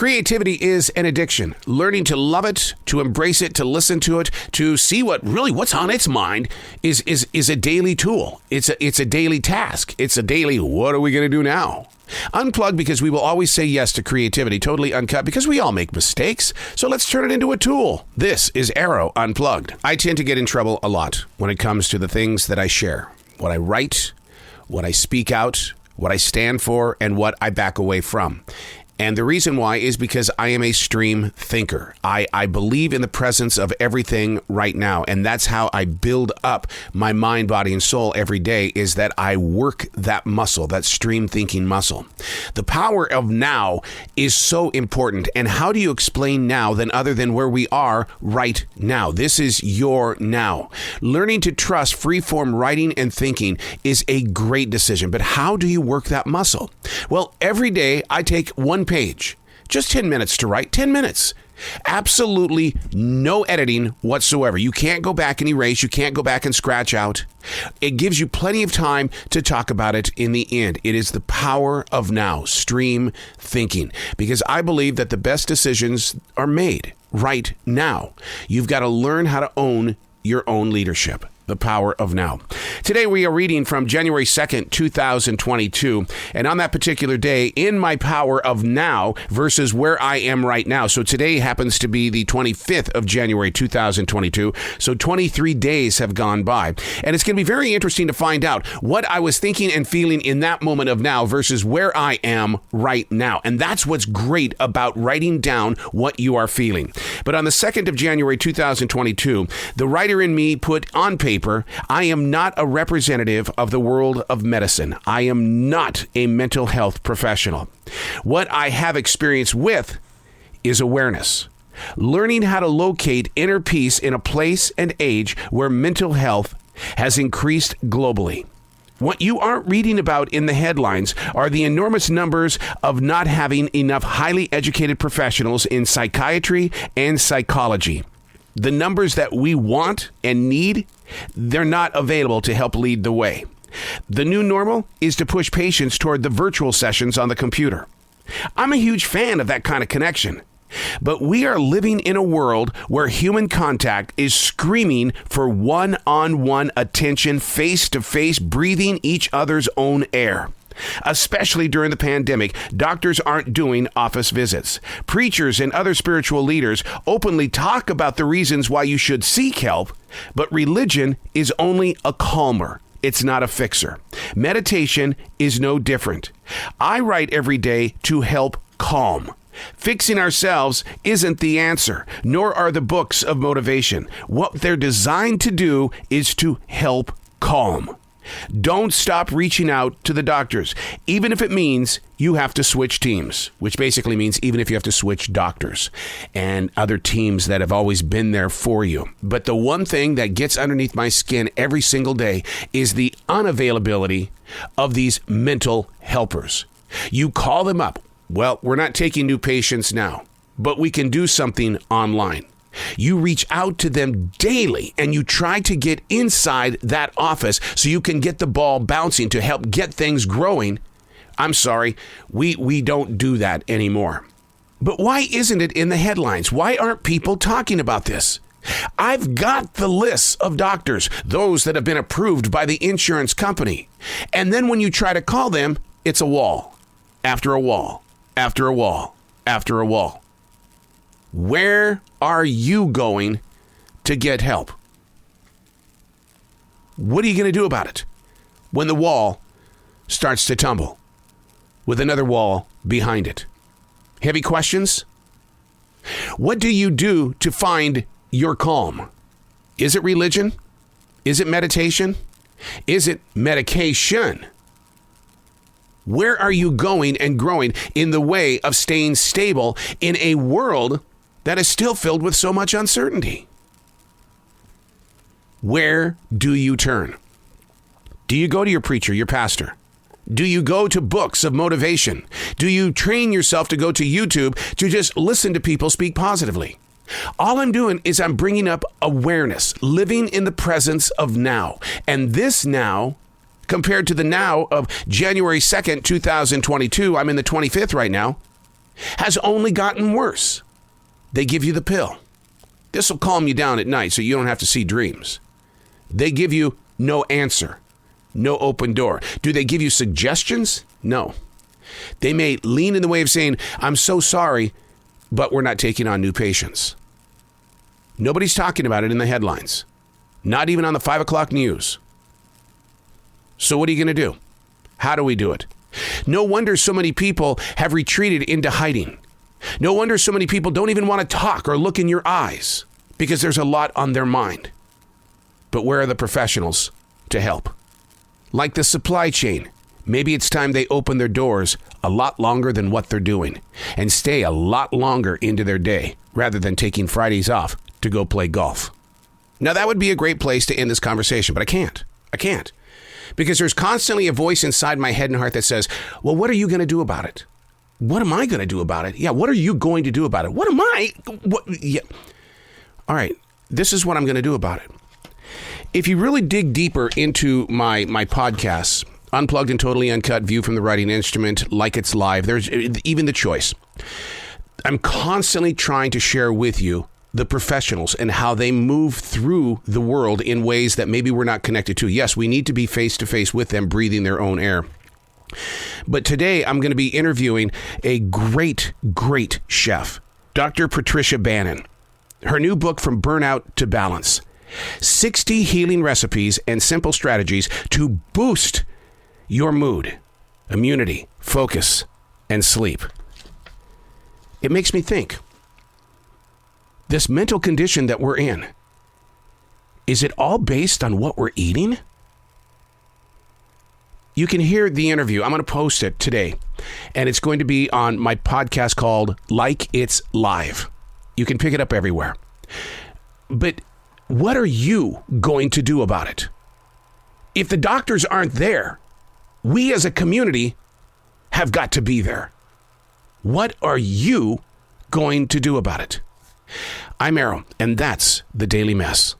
Creativity is an addiction. Learning to love it, to embrace it, to listen to it, to see what's on its mind is a daily tool. It's a daily task. It's a daily, what are we going to do now? Unplugged, because we will always say yes to creativity. Totally Uncut, because we all make mistakes. So let's turn it into a tool. This is Arroe Unplugged. I tend to get in trouble a lot when it comes to the things that I share. What I write, what I speak out, what I stand for, and what I back away from. And the reason why is because I am a stream thinker. I believe in the presence of everything right now. And that's how I build up my mind, body, and soul every day, is that I work that muscle, that stream thinking muscle. The power of now is so important. And how do you explain now other than where we are right now? This is your now. Learning to trust freeform writing and thinking is a great decision. But how do you work that muscle? Well, every day I take one page, just 10 minutes to write, 10 minutes. Absolutely no editing whatsoever. You can't go back and erase. You can't go back and scratch out. It gives you plenty of time to talk about it in the end. It is the power of now, stream thinking, because I believe that the best decisions are made right now. You've got to learn how to own your own leadership. The power of now. Today we are reading from January 2nd, 2022. And on that particular day, in my power of now versus where I am right now. So today happens to be the 25th of January, 2022. So 23 days have gone by. And it's going to be very interesting to find out what I was thinking and feeling in that moment of now versus where I am right now. And that's what's great about writing down what you are feeling. But on the 2nd of January, 2022, the writer in me put on paper, I am not a representative of the world of medicine. I am not a mental health professional. What I have experience with is awareness. Learning how to locate inner peace in a place and age where mental health has increased globally. What you aren't reading about in the headlines are the enormous numbers of not having enough highly educated professionals in psychiatry and psychology. The numbers that we want and need, they're not available to help lead the way. The new normal is to push patients toward the virtual sessions on the computer. I'm a huge fan of that kind of connection. But we are living in a world where human contact is screaming for one-on-one attention, face-to-face, breathing each other's own air. Especially during the pandemic, doctors aren't doing office visits. Preachers and other spiritual leaders openly talk about the reasons why you should seek help, but religion is only a calmer. It's not a fixer. Meditation is no different. I write every day to help calm. Fixing ourselves isn't the answer, nor are the books of motivation. What they're designed to do is to help calm. Don't stop reaching out to the doctors, even if it means you have to switch teams, which basically means even if you have to switch doctors and other teams that have always been there for you. But the one thing that gets underneath my skin every single day is the unavailability of these mental helpers. You call them up. Well, we're not taking new patients now, but we can do something online. You reach out to them daily and you try to get inside that office so you can get the ball bouncing to help get things growing. I'm sorry, we don't do that anymore. But why isn't it in the headlines? Why aren't people talking about this? I've got the lists of doctors, those that have been approved by the insurance company. And then when you try to call them, it's a wall after a wall after a wall after a wall. Where are you going to get help? What are you going to do about it when the wall starts to tumble with another wall behind it? Heavy questions? What do you do to find your calm? Is it religion? Is it meditation? Is it medication? Where are you going and growing in the way of staying stable in a world that is still filled with so much uncertainty? Where do you turn? Do you go to your preacher, your pastor? Do you go to books of motivation? Do you train yourself to go to YouTube to just listen to people speak positively? All I'm doing is I'm bringing up awareness, living in the presence of now. And this now, compared to the now of January 2nd, 2022, I'm in the 25th right now. has only gotten worse. They give you the pill. This will calm you down at night so you don't have to see dreams. They give you no answer, no open door. Do they give you suggestions? No. They may lean in the way of saying, I'm so sorry, but we're not taking on new patients. Nobody's talking about it in the headlines, not even on the 5 o'clock news. So what are you going to do? How do we do it? No wonder so many people have retreated into hiding. No wonder so many people don't even want to talk or look in your eyes because there's a lot on their mind. But where are the professionals to help? Like the supply chain, maybe it's time they open their doors a lot longer than what they're doing and stay a lot longer into their day rather than taking Fridays off to go play golf. Now, that would be a great place to end this conversation, but I can't. Because there's constantly a voice inside my head and heart that says, well, what are you going to do about it? What am I going to do about it? Yeah, what are you going to do about it? Yeah. All right, this is what I'm going to do about it. If you really dig deeper into my podcasts, Unplugged and Totally Uncut, View from the Writing Instrument, Like It's Live, there's even The Choice. I'm constantly trying to share with you the professionals and how they move through the world in ways that maybe we're not connected to. Yes, we need to be face to face with them, breathing their own air. But today I'm going to be interviewing a great chef, Dr. Patricia Bannon. Her new book, From Burnout to Balance, 60 healing recipes and simple strategies to boost your mood, immunity, focus, and sleep. It makes me think, this mental condition that we're in, is it all based on what we're eating? You can hear the interview. I'm going to post it today, and it's going to be on my podcast called Like It's Live. You can pick it up everywhere. But what are you going to do about it? If the doctors aren't there, we as a community have got to be there. What are you going to do about it? I'm Arroe, and that's The Daily Mess.